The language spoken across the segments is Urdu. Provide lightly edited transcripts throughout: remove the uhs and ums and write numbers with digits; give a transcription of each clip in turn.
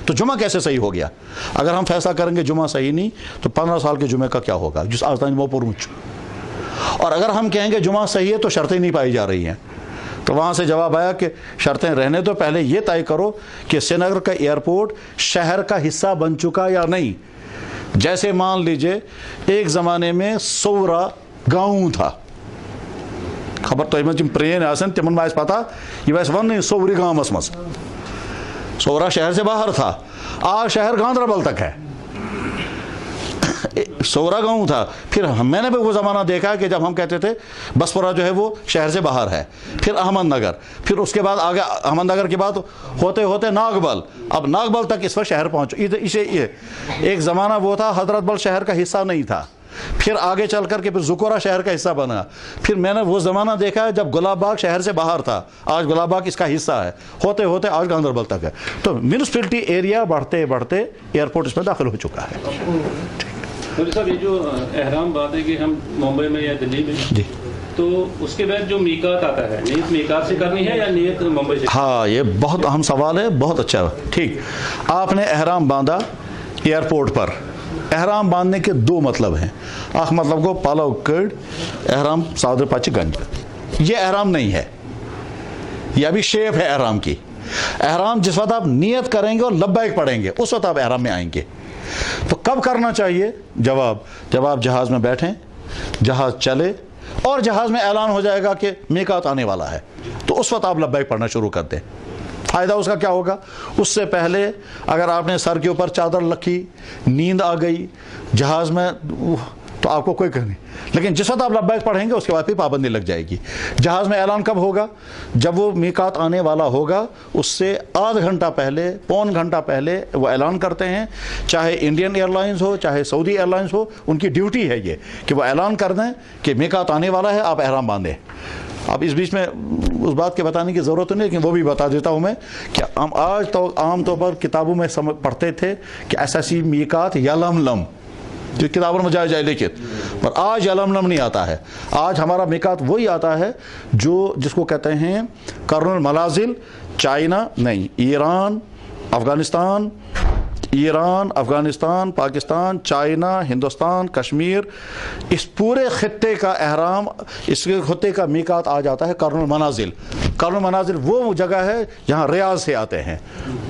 تو جمعہ کیسے صحیح ہو گیا؟ اگر ہم فیصلہ کریں گے جمعہ صحیح نہیں تو 15 سال کے جمعے کا کیا ہوگا جس آستان وہ پرمچ. اور اگر ہم کہیں گے جمعہ صحیح ہے تو شرطیں نہیں پائی جا رہی ہیں، تو وہاں سے جواب آیا کہ شرطیں رہنے تو پہلے یہ طے کرو کہ سری نگر کا ایئرپورٹ شہر کا حصہ بن چکا یا نہیں. جیسے مان لیجئے ایک زمانے میں سورا گاؤں تھا، خبر تو پرین آسن تمن ما پتہ یہ ون سوری گامس مز، سورا شہر سے باہر تھا، آج شہر گاندربل تک ہے. سورا گاؤں تھا. پھر میں نے بھی وہ زمانہ دیکھا کہ جب ہم کہتے تھے بسپورہ جو ہے وہ شہر سے باہر ہے، پھر احمد نگر، پھر اس کے بعد آگے احمد نگر کے بعد ہوتے ہوتے ناگبل، اب ناگبل تک اس وقت شہر پہنچ. اسے ایک زمانہ وہ تھا حضرت بل شہر کا حصہ نہیں تھا، پھر آگے چل کر کے پھر زکورہ شہر کا حصہ بنا. پھر میں نے وہ زمانہ دیکھا ہے جب گلاب باغ شہر سے باہر تھا، آج گلاب باغ اس کا حصہ ہے، ہوتے ہوتے آج گاندربل تک ہے. تو میونسپلٹی ایریا بڑھتے بڑھتے ایئرپورٹ اس میں داخل ہو چکا ہے. مودی صاحب یہ جو احرام بات ہے کہ ہم ممبئی میں یا دلی میں جی، تو اس کے بعد جو میقات آتا ہے، نیت میقات سے کرنی ہے یا نیت ممبئی سے؟ ہاں یہ بہت اہم سوال ہے، بہت اچھا. ٹھیک، آپ نے احرام باندھا ایئرپورٹ پر. احرام باندھنے کے دو مطلب ہیں. اخ مطلب کو پالو کڑ احرام صادر پچ گنج، یہ احرام نہیں ہے، یہ ابھی شیپ ہے احرام کی. احرام جس وقت آپ نیت کریں گے اور لبیک پڑھیں گے اس وقت آپ احرام میں آئیں گے. تو کب کرنا چاہیے؟ جواب، جب آپ جہاز میں بیٹھیں، جہاز چلے اور جہاز میں اعلان ہو جائے گا کہ میقات آنے والا ہے، تو اس وقت آپ لبیک پڑھنا شروع کر دیں. فائدہ اس کا کیا ہوگا؟ اس سے پہلے اگر آپ نے سر کے اوپر چادر رکھی، نیند آ گئی جہاز میں، تو آپ کو کوئی کرنی. لیکن جس وقت آپ لبیک پڑھیں گے اس کے بعد پھر پابندی لگ جائے گی. جہاز میں اعلان کب ہوگا؟ جب وہ میقات آنے والا ہوگا اس سے آدھ گھنٹہ پہلے، پون گھنٹہ پہلے وہ اعلان کرتے ہیں. چاہے انڈین ایئر لائنز ہو، چاہے سعودی ایئر لائنز ہو، ان کی ڈیوٹی ہے یہ کہ وہ اعلان کر دیں کہ میقات آنے والا ہے، آپ احرام باندھیں. اب اس بیچ میں اس بات کے بتانے کی ضرورت نہیں، لیکن وہ بھی بتا دیتا ہوں میں کہ ہم آج تو عام طور پر کتابوں میں پڑھتے تھے کہ اساسی میقات یلملم، جو کتابوں میں جائے لکھت، پر آج یلملم نہیں آتا ہے. آج ہمارا میقات وہی آتا ہے جو جس کو کہتے ہیں قرن المنازل. چائنا نہیں، ایران، افغانستان، پاکستان، چائنا، ہندوستان، کشمیر، اس پورے خطے کا احرام، اس خطے کا میقات آ جاتا ہے قرن المنازل. قرن المنازل وہ جگہ ہے جہاں ریاض سے آتے ہیں،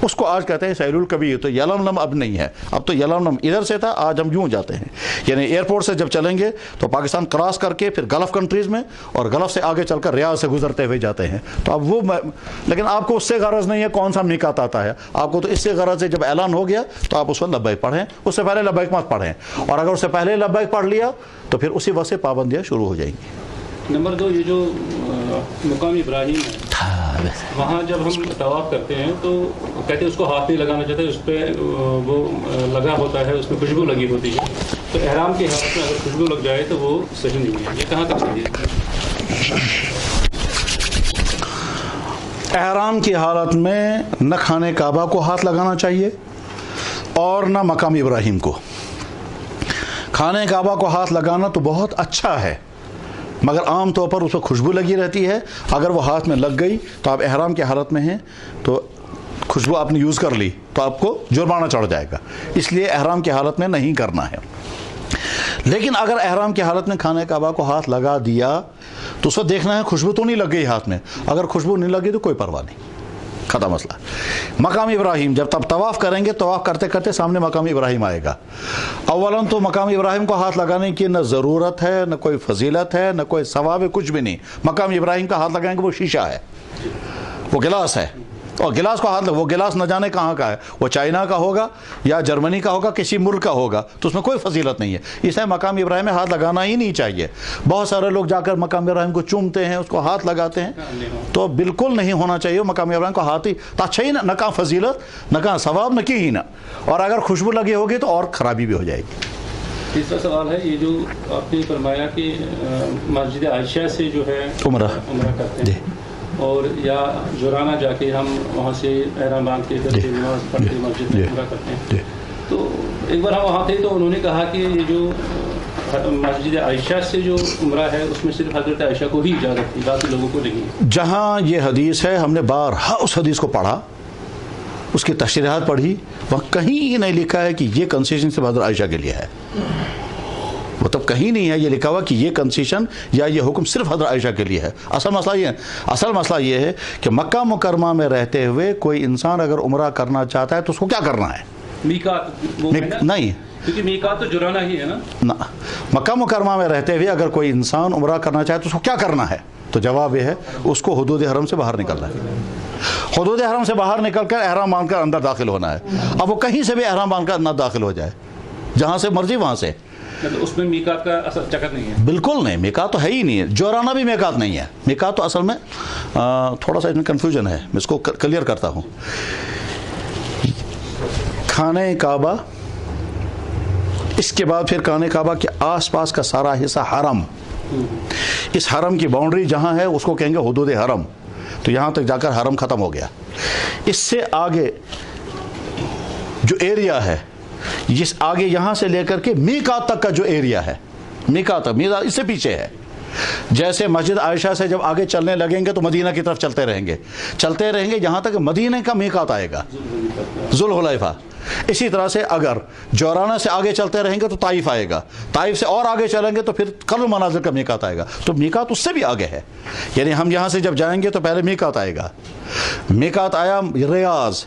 اس کو آج کہتے ہیں سہیل الکبیر. تو یلملم اب نہیں ہے، اب تو یلملم ادھر سے تھا، آج ہم یوں جاتے ہیں. یعنی ایئرپورٹ سے جب چلیں گے تو پاکستان کراس کر کے پھر گلف کنٹریز میں، اور گلف سے آگے چل کر ریاض سے گزرتے ہوئے جاتے ہیں. تو اب وہ، لیکن آپ کو اس سے غرض نہیں ہے کون سا میقات آتا ہے، آپ کو تو اس سے غرض ہے جب اعلان ہو گیا تو آپ اس وقت لبیک پڑھیں، اس سے پہلے لبیک مت پڑھیں. اور اگر اس سے پہلے لبیک پڑھ لیا تو پھر اسی وقت سے پابندیاں شروع ہو جائیں گی. نمبر 2، یہ جو مقام ابراہیم ہے وہاں جب ہم طواف کرتے ہیں تو کہتے ہیں اس کو ہاتھ نہیں لگانا چاہتے، اس پہ وہ لگا ہوتا ہے، اس میں خوشبو لگی ہوتی ہے. تو احرام کی حالت میں اگر خوشبو لگ جائے تو وہ صحیح نہیں ہے، یہ کہاں تک صحیح ہے؟ احرام کی حالت میں نہ خانہ کعبہ کو ہاتھ لگانا چاہیے اور نہ مقام ابراہیم کو. خانہ کعبہ کو ہاتھ لگانا تو بہت اچھا ہے، مگر عام طور پر اس کو خوشبو لگی رہتی ہے. اگر وہ ہاتھ میں لگ گئی تو آپ احرام کی حالت میں ہیں تو خوشبو آپ نے یوز کر لی تو آپ کو جرمانہ چڑھ جائے گا. اس لیے احرام کی حالت میں نہیں کرنا ہے. لیکن اگر احرام کی حالت میں خانہ کعبہ کو ہاتھ لگا دیا تو اس وقت دیکھنا ہے خوشبو تو نہیں لگ گئی ہاتھ میں. اگر خوشبو نہیں لگی تو کوئی پرواہ نہیں، ختم مسئلہ. مقام ابراہیم جب تب طواف کریں گے، طواف کرتے کرتے سامنے مقام ابراہیم آئے گا. اولاً تو مقام ابراہیم کو ہاتھ لگانے کی نہ ضرورت ہے، نہ کوئی فضیلت ہے، نہ کوئی ثواب ہے، کچھ بھی نہیں. مقام ابراہیم کا ہاتھ لگائیں گے وہ شیشہ ہے، وہ گلاس ہے، اور گلاس کو ہاتھ وہ گلاس نہ جانے کہاں کا ہے، وہ چائنا کا ہوگا یا جرمنی کا ہوگا، کسی ملک کا ہوگا، تو اس میں کوئی فضیلت نہیں ہے. اس لیے مقام ابراہیم میں ہاتھ لگانا ہی نہیں چاہیے. بہت سارے لوگ جا کر مقام ابراہیم کو چومتے ہیں، اس کو ہاتھ لگاتے ہیں، تو بالکل نہیں ہونا چاہیے. مقام ابراہیم کو ہاتھ ہی اچھا ہی نہ کہاں فضیلت، نہ کہاں ثواب، نہ کی ہی نہ. اور اگر خوشبو لگی ہوگی تو اور خرابی بھی ہو جائے گی. تیسرا سوال ہے، یہ جو آپ نے فرمایا کہ مسجد عائشہ سے جو ہے عمرہ کرتے ہیں اور یا جورانہ جا کے ہم وہاں سے احرام باندھ کے پھر نماز پڑھ کے مسجد میں عمرہ کرتے ہیں. تو ایک بار ہم وہاں تھے تو انہوں نے کہا کہ یہ جو مسجد عائشہ سے جو عمرہ ہے اس میں صرف حضرت عائشہ کو ہی اجازت تھی، باقی لوگوں کو نہیں. جہاں یہ حدیث ہے ہم نے بارہا اس حدیث کو پڑھا، اس کی تشریحات پڑھی، وہاں کہیں نہیں لکھا ہے کہ یہ کنسیشن صرف حضرت عائشہ کے لیے ہے، مطلب کہیں نہیں ہے یہ لکھا ہوا کہ یہ کنسیشن یا یہ حکم صرف حضرت عائشہ کے لیے ہے۔ اصل مسئلہ یہ ہے کہ مکہ مکرمہ میں رہتے ہوئے کوئی انسان اگر عمرہ کرنا چاہتا ہے تو اس کو کیا کرنا ہے؟ میقات نہیں، کیونکہ میقات تو جرانا ہی ہے نا۔ مکہ مکرمہ میں رہتے ہوئے اگر کوئی انسان عمرہ کرنا چاہے تو اس کو کیا کرنا ہے؟ تو جواب یہ ہے اس کو حدود حرم سے باہر نکلنا ہے، حدود حرم سے باہر نکل کر احرام باندھ کر اندر داخل ہونا ہے۔ اب وہ کہیں سے بھی احرام باندھ کر اندر داخل ہو جائے، جہاں سے مرضی وہاں سے، اس میں میقات کا اثر چکر نہیں ہے؟ بالکل نہیں، میقات تو ہے ہی نہیں ہے، جورانا بھی میقات نہیں ہے۔ میقات تو اصل میں تھوڑا سا اس میں کنفیوژن ہے، میں اس کو کلیئر کرتا ہوں۔ خانہ کعبہ، اس کے بعد پھر خانہ کعبہ کے آس پاس کا سارا حصہ حرم، اس حرم کی باؤنڈری جہاں ہے اس کو کہیں گے حدود حرم، تو یہاں تک جا کر حرم ختم ہو گیا۔ اس سے آگے جو ایریا ہے، جس آگے یہاں سے لے کر کے میقات تک کا جو ایریا ہے، میقات اس سے پیچھے ہے۔ جیسے مسجد عائشہ سے جب آگے چلنے لگیں گے تو مدینہ کی طرف چلتے رہیں گے یہاں تک مدینہ کا میقات آئے گا، ذوالحلیفہ۔ اسی طرح سے اگر جورانہ سے آگے چلتے رہیں گے تو طائف آئے گا، طائف سے اور آگے چلیں گے تو پھر قرن المنازل کا میقات آئے گا، تو میقات اس سے بھی آگے ہے۔ یعنی ہم یہاں سے جب جائیں گے تو پہلے میقات آئے گا، میقات آیا ریاض،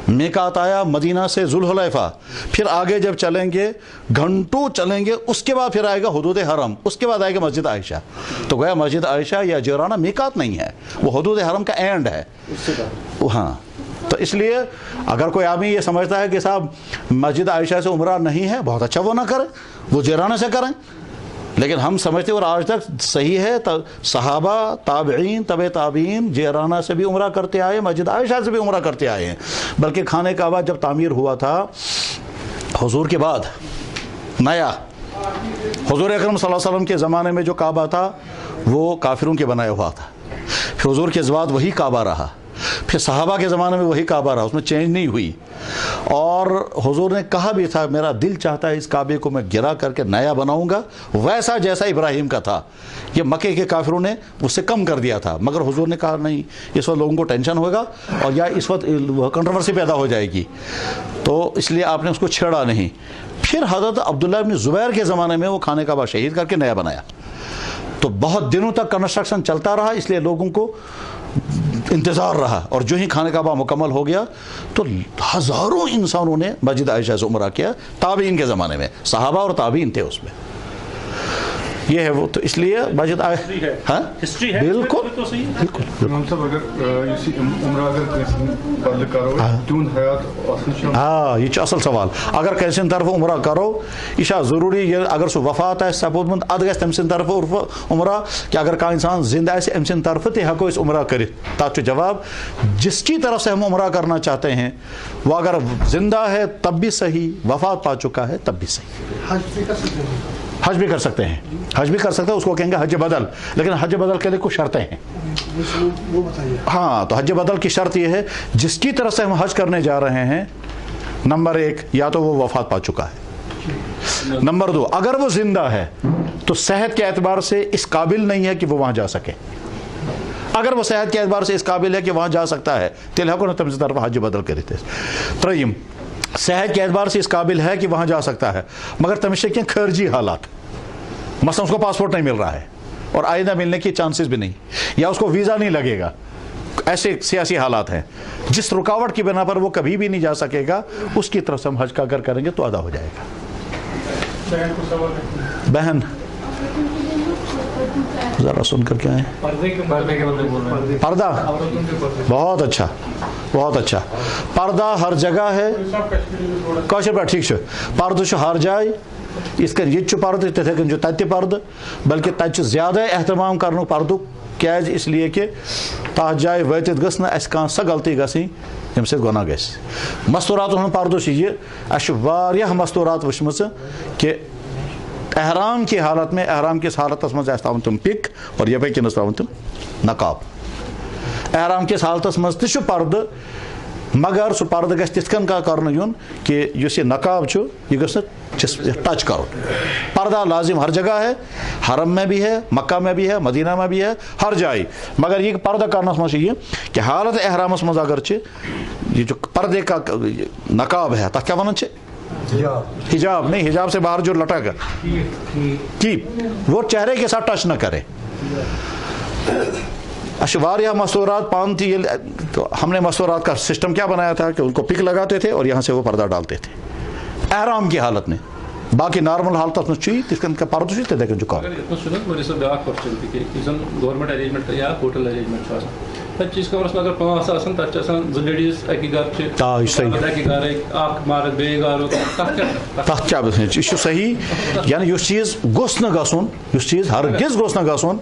میقات آیا مدینہ سے ذوالحلیفہ، پھر آگے جب چلیں گے گھنٹوں چلیں گے، اس کے بعد پھر آئے گا حدود حرم، اس کے بعد آئے گا مسجد عائشہ۔ تو گویا مسجد عائشہ یا جورانہ میقات نہیں ہے، وہ حدود حرم کا اینڈ ہے۔ ہاں، تو اس لیے اگر کوئی آدمی یہ سمجھتا ہے کہ صاحب مسجد عائشہ سے عمرہ نہیں ہے، بہت اچھا، وہ نہ کرے، وہ جورانہ سے کریں۔ لیکن ہم سمجھتے ہیں اور آج تک صحیح ہے، صحابہ، تابعین، تبع تابعین جیرانہ سے بھی عمرہ کرتے آئے، مسجد عائشہ سے بھی عمرہ کرتے آئے ہیں۔ بلکہ خانہ کعبہ جب تعمیر ہوا تھا حضور کے بعد، نیا، حضور اکرم صلی اللہ علیہ وسلم کے زمانے میں جو کعبہ تھا وہ کافروں کے بنایا ہوا تھا، پھر حضور کے بعد وہی کعبہ رہا، پھر صحابہ کے زمانے میں وہی کعبہ رہا، اس میں چینج نہیں ہوئی۔ اور حضور نے کہا بھی تھا میرا دل چاہتا ہے اس کعبے کو میں گرا کر کے نیا بناؤں گا، ویسا جیسا ابراہیم کا تھا۔ یہ مکے کے کافروں نے اس سے کم کر دیا تھا، مگر حضور نے کہا نہیں، اس وقت لوگوں کو ٹینشن ہوگا اور یا اس وقت کنٹروورسی پیدا ہو جائے گی، تو اس لیے آپ نے اس کو چھیڑا نہیں۔ پھر حضرت عبداللہ بن زبیر کے زمانے میں وہ خانہ کعبہ شہید کر کے نیا بنایا، تو بہت دنوں تک کنسٹرکشن چلتا رہا، اس لیے لوگوں کو انتظار رہا، اور جو ہی خانہ کعبہ مکمل ہو گیا تو ہزاروں انسانوں نے مسجد عائشہ سے عمرہ کیا، تابعین کے زمانے میں، صحابہ اور تابعین تھے اس میں۔ یہ ہے وہ، تو اس لیے مسجد ہاں بالکل بالکل ہاں، یہ اصل سوال، اگر کیسے طرف عمرہ کرو یہ ضروری، یہ اگر سو وفات ہے سپود مند اد گژھِ تم سند طرف عمرہ، کہ اگر کانٛہہ انسان زندہ آسہِ أمۍ سٕنٛدِ طرف تہِ ہٮ۪کو أسۍ عمرہ کٔرِتھ۔ تَتھ چھُ جواب جس کی طرف سے ہم عمرہ کرنا چاہتے ہیں وہ اگر زندہ ہے تب بھی صحیح، وفات پا چکا ہے تب بھی صحیح۔ حج بھی کر سکتے ہیں، حج بھی کر سکتے ہیں، اس کو کہیں گے حج بدل، لیکن حج بدل کے لیے کچھ شرطیں ہیں۔ ہاں، تو حج بدل کی شرط یہ ہے جس کی طرف سے ہم حج کرنے جا رہے ہیں، نمبر 1 یا تو وہ وفات پا چکا ہے، نمبر 2 اگر وہ زندہ ہے تو صحت کے اعتبار سے اس قابل نہیں ہے کہ وہ وہاں جا سکے۔ اگر وہ صحت کے اعتبار سے اس قابل ہے کہ وہاں جا سکتا ہے تیل ہیکو نہٕ تٔمۍ سٕنٛدِ طرفہٕ حج بدل کٔرِتھ۔ 3 صحت کے اعتبار سے اس قابل ہے کہ وہاں جا سکتا ہے، مگر تٔمِس چھِ کینٛہہ خارجی حالات، مثلا اس کو پاسپورٹ نہیں مل رہا ہے اور آئندہ ملنے کی چانسز بھی نہیں، یا اس کو ویزا نہیں لگے گا، ایسے سیاسی حالات ہیں جس رکاوٹ کی بنا پر وہ کبھی بھی نہیں جا سکے گا، اس کی طرف سے ہم حج کا اگر کریں گے تو ادا ہو جائے گا۔ بہن ذرا سن کر کے آئیں۔ پردہ بہت اچھا، بہت اچھا، پردہ ہر جگہ ہے، کاشر پہ ٹھیک ہے، پردہ چھُ ہر جائے، اس کا یہ چھُ پردہ تتھے کن چھُ تتہِ پردہ، بلکہ تتہِ چھُ زیادہ اہتمام کرنُک پردُک، کیازِ اس لیے کہ تتھ جائے وٲتِتھ گٔژھ نہٕ اَسہِ کانٛہہ سۄ غلطی گژھٕنۍ ییٚمہِ سۭتۍ گۄناہ گژھِ۔ مستوٗراتن ہُنٛد پردٕ چھُ یہِ، اَسہِ چھُ واریاہ مستوٗرات وٕچھمٕژٕ کہ احرام کی حالت میں، احرام کس حالتس منٛز آسہِ تھاوُن تِم پِک اور یپٲرۍ کِنۍ ٲسۍ تھاوُن تِم نقاب۔ احرام کس حالتس منٛز تہِ چھُ پردٕ، مگر سُہ پردٕ گژھِ تِتھ کٔنۍ کرنہٕ یُن کہ یُس یہ نقاب چھُ یہ گژھِ نہٕ ٹچ کرُن۔ پردہ لازم ہر جگہ ہے، حرم میں بھی ہے، مکہ میں بھی ہے، مدینہ میں بھی ہے، ہر جائے، مگر یہ پردہ کرنس منٛز چھُ یہ کہ حالت احرامس منٛز اگر چھِ یہ جو پردے کا نقاب ہے تک کیا ونان چھے حجاب نہیں, حجاب سے باہر جو لٹک کیپ وہ چہرے کے ساتھ ٹچ نہ کرے. اشواریہ مستورات پان تھی, تو ہم نے مستورات کا سسٹم کیا بنایا تھا کہ ان کو پک لگاتے تھے اور یہاں سے وہ پردہ ڈالتے تھے احرام کی حالت میں. باقی نارمل حالت میں چی تس کن کا پردہ چھ دیکھیں جو کار گورنمنٹ ارینجمنٹ یا ہوٹل ارینجمنٹ تک چیز کمرس میں اگر 5 آسان تک زٕ لیڈیز اکی گھر اکی گھر اخ مرد بیٚیہِ گھر تک کیا یہ صحیح, یعنی اس چیز گوس نہ گژھُن, اس چیز ہرگز گوس نہ گژھُن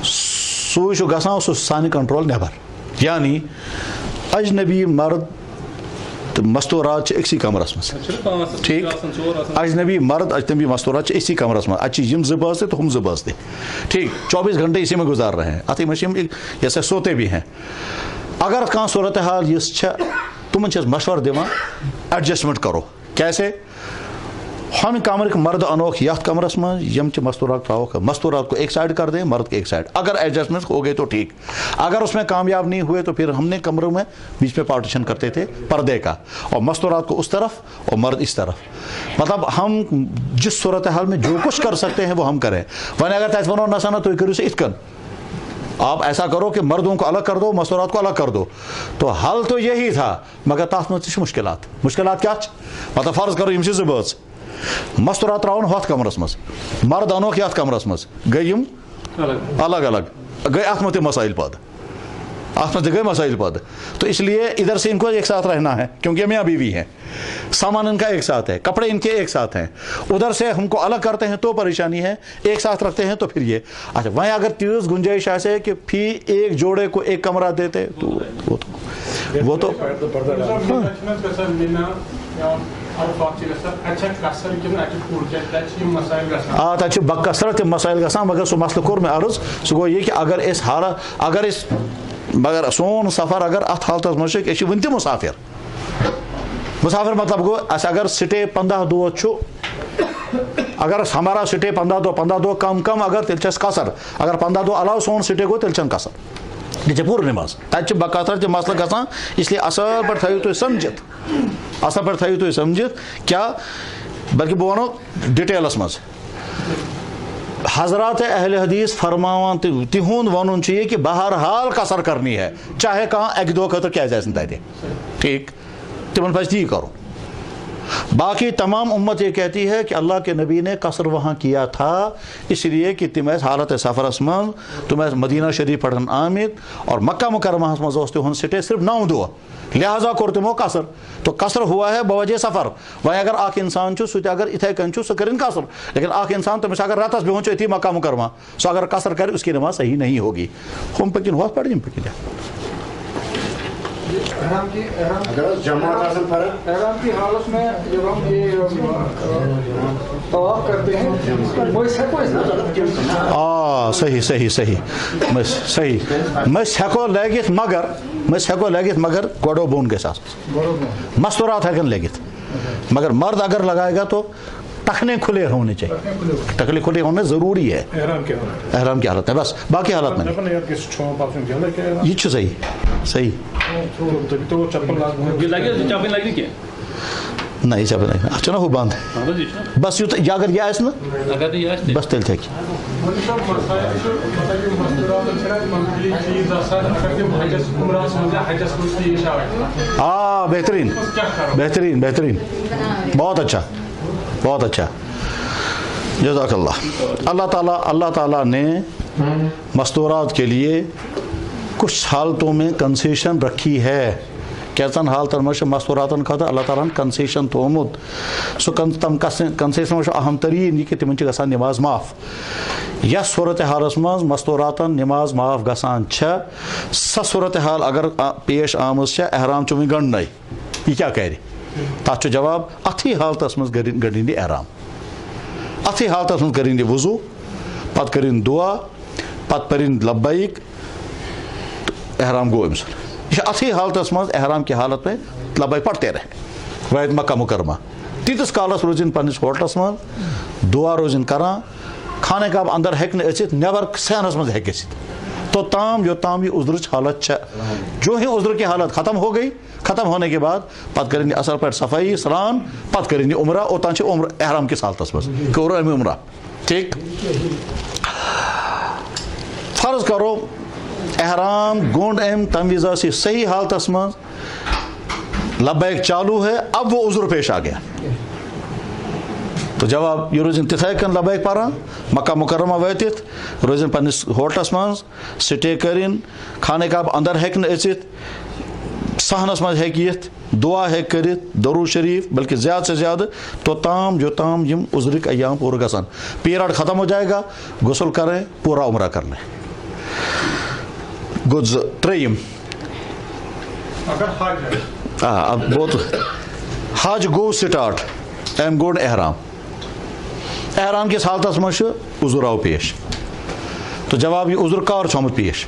سُے چھُ گژھان سُہ سانہِ کنٹرول نیبر. یعنی اجنبی مرد تو مستورات اکسی کمرس مز ٹھیک, اجنبی مرد اجنبی مستورات اکسی کمرس مز اچھی یم زٕ بٲژ تو ہم زٕ بٲژ ٹھیک 24 گھنٹے اسی میں گزار رہے ہیں. اتھی میں جیسے سوتے بھی ہیں. اگر کان صورتحال یس تمن مشور دِوان ایڈجسٹمنٹ کرو کیسے, ہم کمر مرد انوکھ یتھ کمرس من یم مستورات تراوک, مستورات کو ایک سائڈ کر دیں, مرد کو ایک سائڈ. اگر ایڈجسٹمنٹ ہو گئے تو ٹھیک, اگر اس میں کامیاب نہیں ہوئے تو پھر ہم نے کمروں میں بیچ میں پارٹیشن کرتے تھے پردے کا, اور مستورات کو اس طرف اور مرد اس طرف. مطلب ہم جس صورتحال میں جو کچھ کر سکتے ہیں وہ ہم کریں. وہیں اگر تیس ونو نسا تو کرو سے ات کن آپ ایسا کرو کہ مردوں کو الگ کر دو, مستورات کو الگ کر دو. تو حل تو یہی تھا, مگر تات میں مشکلات. مشکلات کیا مطلب فرض کرو یم زٕ بٲژ مستورات تراؤن ہوت کمرس مز, مرد انوکھ یتھ کمرس مز, گئی یم الگ الگ, گئی ات میں مسائل پد, ات میں گئی مسائل پد. تو اس لیے ادھر سے ان کو ایک ساتھ رہنا ہے کیونکہ ہم یہاں بیوی ہیں, سامان ان کا ایک ساتھ ہے, کپڑے ان کے ایک ساتھ ہیں. ادھر سے ہم کو الگ کرتے ہیں تو پریشانی ہے, ایک ساتھ رکھتے ہیں تو پھر یہ. اچھا وہیں اگر تیز گنجائش ایسے کہ فی ایک جوڑے کو ایک کمرہ دیتے تو وہ تو تک بکثرت مسائل گژھان. مگر سہ مسئلہ کور میں عرض, سہ گو یہ کہ اگر اس حالت اگر اس مگر سون سفر اگر ات حالت مز ون تہ مسافر. مسافر مطلب گو اس اگر سٹے 15 دۄہ چھُ, اگر ہمارا سٹے 15 دۄہ کم کم اگر تیل چھس قصر, اگر 15 دۄہ علاوہ سون سٹے گو تیل چھن قصر. یہ پور نماز تب بکثرت مسئلہ گژھان. اس لیے اصل پہ تھو تھی سمجھت, اصل پہ تھو تھی سمجھت کیا, بلکہ بہ ونو ڈیٹیلس مز. حضرات اہل حدیث فرماوان تہند ون یہ کہ بہرحال قصر کرنی ہے, چاہے کہاں اکہ دۄہ خاطر کیازِ آسن تتہِ ٹھیک, تمن پزِ تی کرُن. باقی تمام امت یہ کہتی ہے کہ اللہ کے نبی نے قصر وہاں کیا تھا اس لیے کہ تم حالت سفرس من تم مدینہ شریف پڑھن آمت, اور مکہ مکرمہ مز تہند سٹے صرف 9 دۄہ, لہذا کور تمو قصر. تو قصر ہوا ہے بوجہ سفر. وہیں اگر اخ انسان سہ اگر اتھے کن سہ کرن قصر, لیکن اخ انسان تمس اگر راتس بہن اتی مکہ مکرمہ سہ اگر قصر کرے اس کی نماز صحیح نہیں ہوگی. ہم پکن ہوا پڑھ یم پکن احرام کی حالت میں جب ہم یہ طواف کرتے ہیں صحیح صحیح صحیح صحیح مس ہیکو لگت مگر گوڑو بون گژھِ آسُن, مستورات ہیکن لگت, مگر مرد اگر لگائے گا تو ٹخنے کھلے ہونے چاہیے, ٹخنے کھلے ہونے ضروری ہے احرام کی حالت ہے. بس باقی حالت میں یہ صحیح صحیح نہیں چپل اچھا نا وہ بند بس یہ اگر یہ آس نا بس تیل تھے بہترین بہترین بہترین, بہت اچھا بہت اچھا, جزاک اللہ. اللہ تعالیٰ نے مستورات کے لیے کچھ حالتوں میں کنسیشن رکھی ہے. کیسن حالتن مجھ مستوراتن خاطر اللہ تعالیٰ کنسیشن تھومت. سو تم کنسیشن مجھ اہم ترین یہ کہ تمن گژھان نماز معاف. یس صورتحالس مز مستوراتن نماز معاف گژھان سہ صورتحال اگر پیش آمز احرام ون گنڈنے, یہ کیا کرِ؟ تر جواب اتھی حالتس مز گنڈن احرام, اتھی حالتس مز کریں وضو, پتہ کریں دعا, پتہ پرین لبیک, احرام گو امس. یہ اتھی حالتس مز احرام کی حالت میں لبیک پڑھتے رہے وائد مکہ مکرمہ. تیتس کالس روزن پنس ہوٹلس مز دعا روزن کران, خانہ کعبہ اندر ہیکہ اچت, نیبر سہنس مز ہیکہ گژھت, تو تام یہ عذرچ حالت جو ہی عذر کی حالت ختم ہو گئی, ختم ہونے کے بعد پت کریں گے اصل پہ صفائی سران, پت کریں گے عمرہ, اوتان عمر احرام کس حالت مز کرو امی عمرہ. ٹھیک, فرض کرو احرام گونڈ ام تم وز سی صحیح حالت مز, لبیک چالو ہے, اب وہ عذر پیش آ گیا, تو جواب یہ روزن تتھے کن لبیک پاران, مکہ مکرمہ واتت روزن پنس ہوٹلس مز سٹے کرن, خانہ کعبہ اندر ہیکن اچت, صحنس مز ہیکیت, دعا ہیک کرت, درود شریف, بلکہ زیادہ سے زیادہ تو تام یم عذرک ایام پورا گسن, پیریڈ ختم ہو جائے گا, غسل کریں, پورا عمرہ کر لیں. گز تریم اگر حج ہے, اب بہت حج گو سٹارٹ, ایم گوڈ احرام, احرام کس حالت مز عذر آو پیش, تو جواب یہ عذر کار چھومت پیش.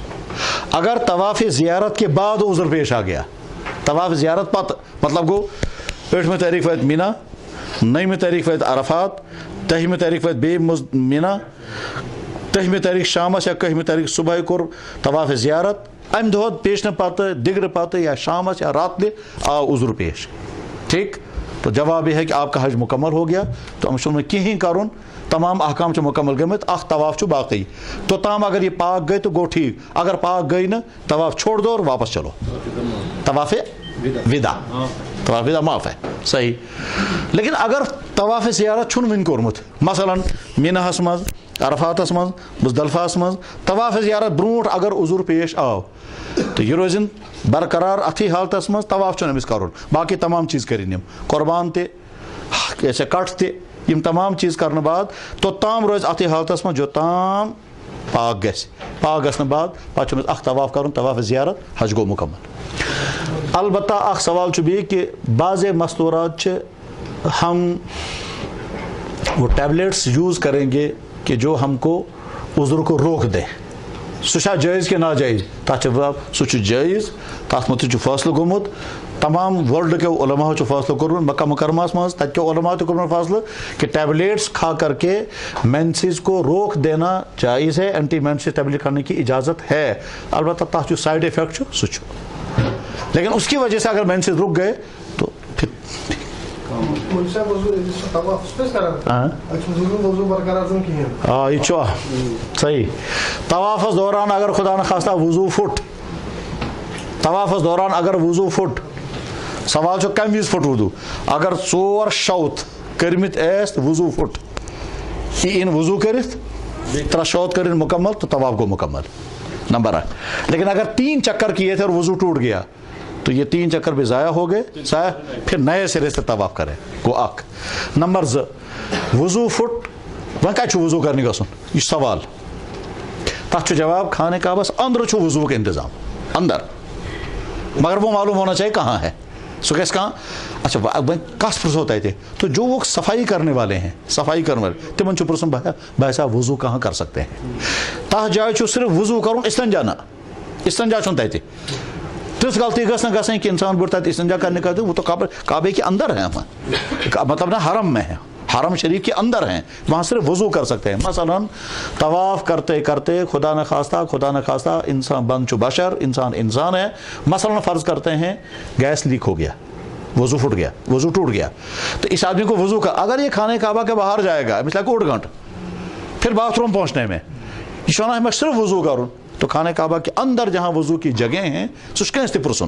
اگر طواف زیارت کے بعد عذر پیش آ گیا, طواف زیارت پت مطلب گو 8 تاریخ ویت مینا, 9 تاریخ ویت عرفات, 10 تاریخ ویت بے مینا, 10 تاریخ شامس یا 11 تاریخ صبح کور طواف زیارت, ام دہ پیشن پتہ دگر پتہ یا شامس یا رات لے آو عذر پیش. ٹھیک, تو جواب یہ ہے کہ آپ کا حج مکمل ہو گیا, تو ہم میں کہیں کرن, تمام احکام مکمل گمت, اخ طواف باقی, تو تام اگر یہ پاک گئی تو گو ٹھیک, اگر پاک گئی نا طواف چھوڑ دو اور واپس چلو, طواف ودا, طواف ودا معاف ہے, صحیح. لیکن اگر طواف زیارت چھن ون کورمت, مثلا میناہس مز, عرفاتس مز, مزدلفہس مز, طواف زیارت برونٹ اگر عذر پیش آو, تو یہ روزن برقرار اتھی حالتس مز, طواف چھن امس کرن, باقی تمام چیز کرن یم, قربان تے ایسے کٹ تے یم تمام چیز کرنے بعد, تو تام روز اتھی حالتس مز جو تام پاک گژھِ, پاک گژھنے بعد پتہ چھُ اکھ طواف کرن, طواف زیارت, حج گو مکمل. البتہ اکھ سوال چھُ بیٚیہِ کہ بعض مستورات چھِ ہم وہ ٹیبلیٹس یوز کریں گے کہ جو ہم کو عذر کو روک دیں, سہ جائز کہ ناجائز, تتھ سہ جائز, تتھ مت فاصلہ گومت, تمام ورلڈ کے علماء فاصلہ کورمت, مکہ مکرمہ مز تت کے علماء کورمت فاصلہ کہ ٹیبلیٹس کھا کر کے مینسز کو روک دینا جائز ہے, اینٹی مینسز ٹیبلیٹ کھانے کی اجازت ہے, البتہ تتھ جو سائڈ افیکٹ سہ, لیکن اس کی وجہ سے اگر مینسز رک گئے تو پھر یہ صحیح. طوافس دوران اگر خدا نخواستہ وضو پھٹ, طوافس دوران اگر وضو پھٹ, سوال چھُ کمہِ وِزِ پھٹ وضو, اگر 4 شوط کرمت ایس وضو پھٹ, یہ ان وضو کرت 3 شوط کرن مکمل تو طواف گو مکمل, نمبر 1. لیکن اگر 3 چکر کیے تھے اور وضو ٹوٹ گیا تو یہ 3 چکر بھی ضائع ہو گئے, پھر نئے سرے سے طواف کرے گو اک. نمبر 2 وضو پھٹ, وۄنۍ کتہِ چھُ وضو کرنہِ گژھُن, یہ سوال, تتھ چھُ جواب خانہ کعبس اندر چھُ وضو کا انتظام اندر, مگر وہ معلوم ہونا چاہیے کہاں ہے, سو گژھِ کہاں. اچھا وۄنۍ کس پرژھو تتہِ, تو جو وہ صفائی کرنے والے ہیں, صفائی کرنے والے تمن چھُ پرژھُن بھائی صاحب وضو کہاں کر سکتے ہیں, تتھ جایہِ چھُ صرف وضو کرُن, استنجا نہ, استنجا چھُنہٕ تتہِ. تِژھ غلطی گژھِ نہٕ گژھٕنۍ کہ انسان بڑھ تتہِ استنجا کرنے کا, وہ تو کعبے کے اندر ہے, مطلب نا حرم میں ہے, حرم شریف کے اندر ہیں, وہاں صرف وضو کر سکتے ہیں. مثلا طواف کرتے کرتے خدا نخواستہ انسان بند چھُ بشر, انسان ہے, مثلا فرض کرتے ہیں گیس لیک ہو گیا, وضو پھٹ گیا, وضو ٹوٹ گیا, تو اس آدمی کو وضو کا, اگر یہ خانہ کعبہ کے باہر جائے گا مثلا 1 گھنٹہ, پھر باتھ روم پہنچنے میں یہ چھُ ونان ہمیں صرف وضو کرن, تو خانہ کعبہ کے اندر جہاں وضو کی جگہیں ہیں سہ چھُ کٲنٛسہِ تہِ پرژھُن.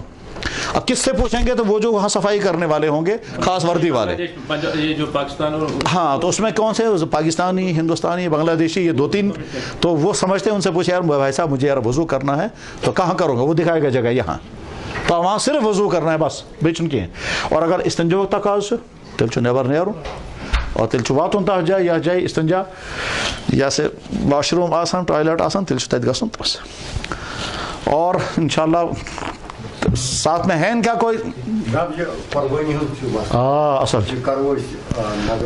اب کس سے پوچھیں گے, تو وہ جو وہاں صفائی کرنے والے ہوں گے, خاص وردی والے, یہ جو پاکستان اور ہاں, تو اس میں کون سے پاکستانی, ہندوستانی, بنگلہ دیشی, یہ 2-3, تو وہ سمجھتے ہیں, ان سے پوچھے یار بھائی صاحب مجھے یار وضو کرنا ہے, تو کہاں کروں گا, وہ دکھائے گا جگہ یہاں, تو وہاں صرف وضو کرنا ہے بس, بیٚیہِ چھُنہٕ کینٛہہ. اور اگر استنجاہُک تقاضہٕ چھُ تیٚلہِ چھُ نٮ۪بر نیرُن, اور تیٚلہِ چھُ واتُن تتھ جایہِ, یتھ جایہِ استنجا یا سے واش روم آسان, ٹوائلٹ آسان, تیٚلہِ چھُ تتہِ گژھُن بس. اور انشاءاللہ ساتھ میں ہے کیا کوئی اصل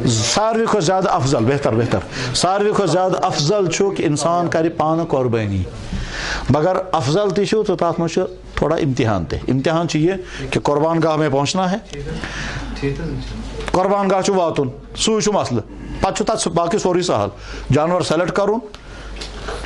ساروی کو زیادہ افضل, بہتر ساروی کو زیادہ افضل چھُ کہ انسان کرِ پانہٕ قربانی, مگر افضل تہِ چھُ تو تتھ منٛز چھُ تھوڑا امتحان تہِ. امتحان چھُ یہ کہ قربان گاہ میں پہنچنا ہے, قربان گاہ چھُ واتُن, سُے چھُ مسلہٕ, پتہٕ چھُ تتھ باقی سورُے سہل, جانور سلیکٹ کرُن,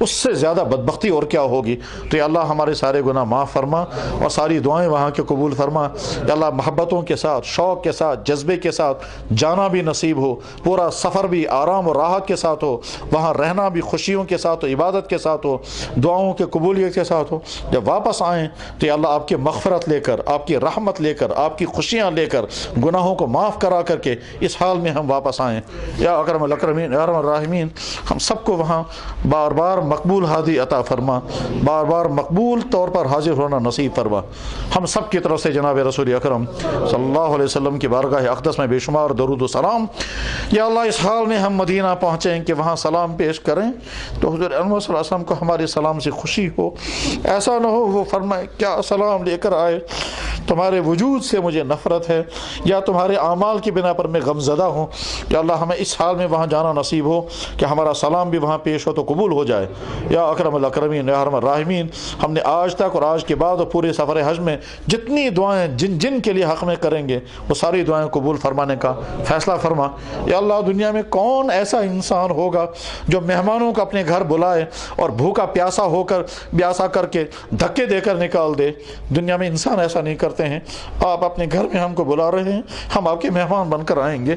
اس سے زیادہ بدبختی اور کیا ہوگی۔ تو یا اللہ ہمارے سارے گناہ معاف فرما اور ساری دعائیں وہاں کے قبول فرما۔ یا اللہ محبتوں کے ساتھ، شوق کے ساتھ، جذبے کے ساتھ جانا بھی نصیب ہو، پورا سفر بھی آرام اور راحت کے ساتھ ہو، وہاں رہنا بھی خوشیوں کے ساتھ ہو، عبادت کے ساتھ ہو، دعاؤں کے قبولیت کے ساتھ ہو۔ جب واپس آئیں تو یا اللہ آپ کی مغفرت لے کر، آپ کی رحمت لے کر، آپ کی خوشیاں لے کر، گناہوں کو معاف کرا کر کے اس حال میں ہم واپس آئیں۔ یا اکرم الاکرمین، یا ارحم الراحمین، ہم سب کو وہاں بار بار مقبول حاضری عطا فرما، بار بار مقبول طور پر حاضر ہونا نصیب فرما۔ ہم سب کی طرف سے جناب رسول اکرم صلی اللہ علیہ وسلم کی بارگاہ اقدس میں بے شمار درود و سلام۔ یا اللہ اس حال میں ہم مدینہ پہنچیں کہ وہاں سلام پیش کریں تو حضور انور صلی اللہ علیہ وسلم کو ہمارے سلام سے خوشی ہو، ایسا نہ ہو وہ فرمائے کیا سلام لے کر آئے، تمہارے وجود سے مجھے نفرت ہے یا تمہارے اعمال کی بنا پر میں غم زدہ ہوں۔ یا اللہ ہمیں اس حال میں وہاں جانا نصیب ہو کہ ہمارا سلام بھی وہاں پیش ہو تو قبول ہو جائے۔ یا اکرم الاکرمین، یا ارحم الراحمین، ہم نے آج تک اور آج کے بعد اور پورے سفر حج میں جتنی دعائیں جن کے لیے حق میں کریں گے وہ ساری دعائیں قبول فرمانے کا فیصلہ فرما۔ یا اللہ دنیا میں کون ایسا انسان ہوگا جو مہمانوں کو اپنے گھر بلائے اور بھوکا پیاسا کر کے دھکے دے کر نکال دے۔ دنیا میں انسان ایسا نہیں کرتے ہیں۔ آپ اپنے گھر میں ہم کو بلا رہے ہیں، ہم آپ کے مہمان بن کر آئیں گے۔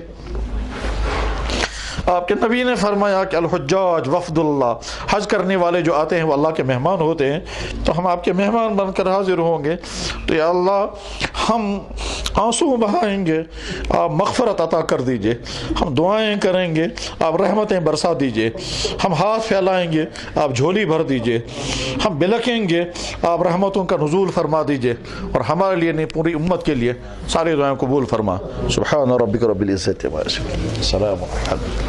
آپ کے نبی نے فرمایا کہ الحجاج وفد اللہ، حج کرنے والے جو آتے ہیں وہ اللہ کے مہمان ہوتے ہیں، تو ہم آپ کے مہمان بن کر حاضر ہوں گے۔ تو یا اللہ ہم آنسو بہائیں گے، آپ مغفرت عطا کر دیجئے، ہم دعائیں کریں گے، آپ رحمتیں برسا دیجئے، ہم ہاتھ پھیلائیں گے، آپ جھولی بھر دیجئے، ہم بلکیں گے، آپ رحمتوں کا نزول فرما دیجئے، اور ہمارے لیے نہیں پوری امت کے لیے ساری دعائیں قبول فرما۔ سبحان ربک رب العزت عما یصفون، سلام علی المرسلین۔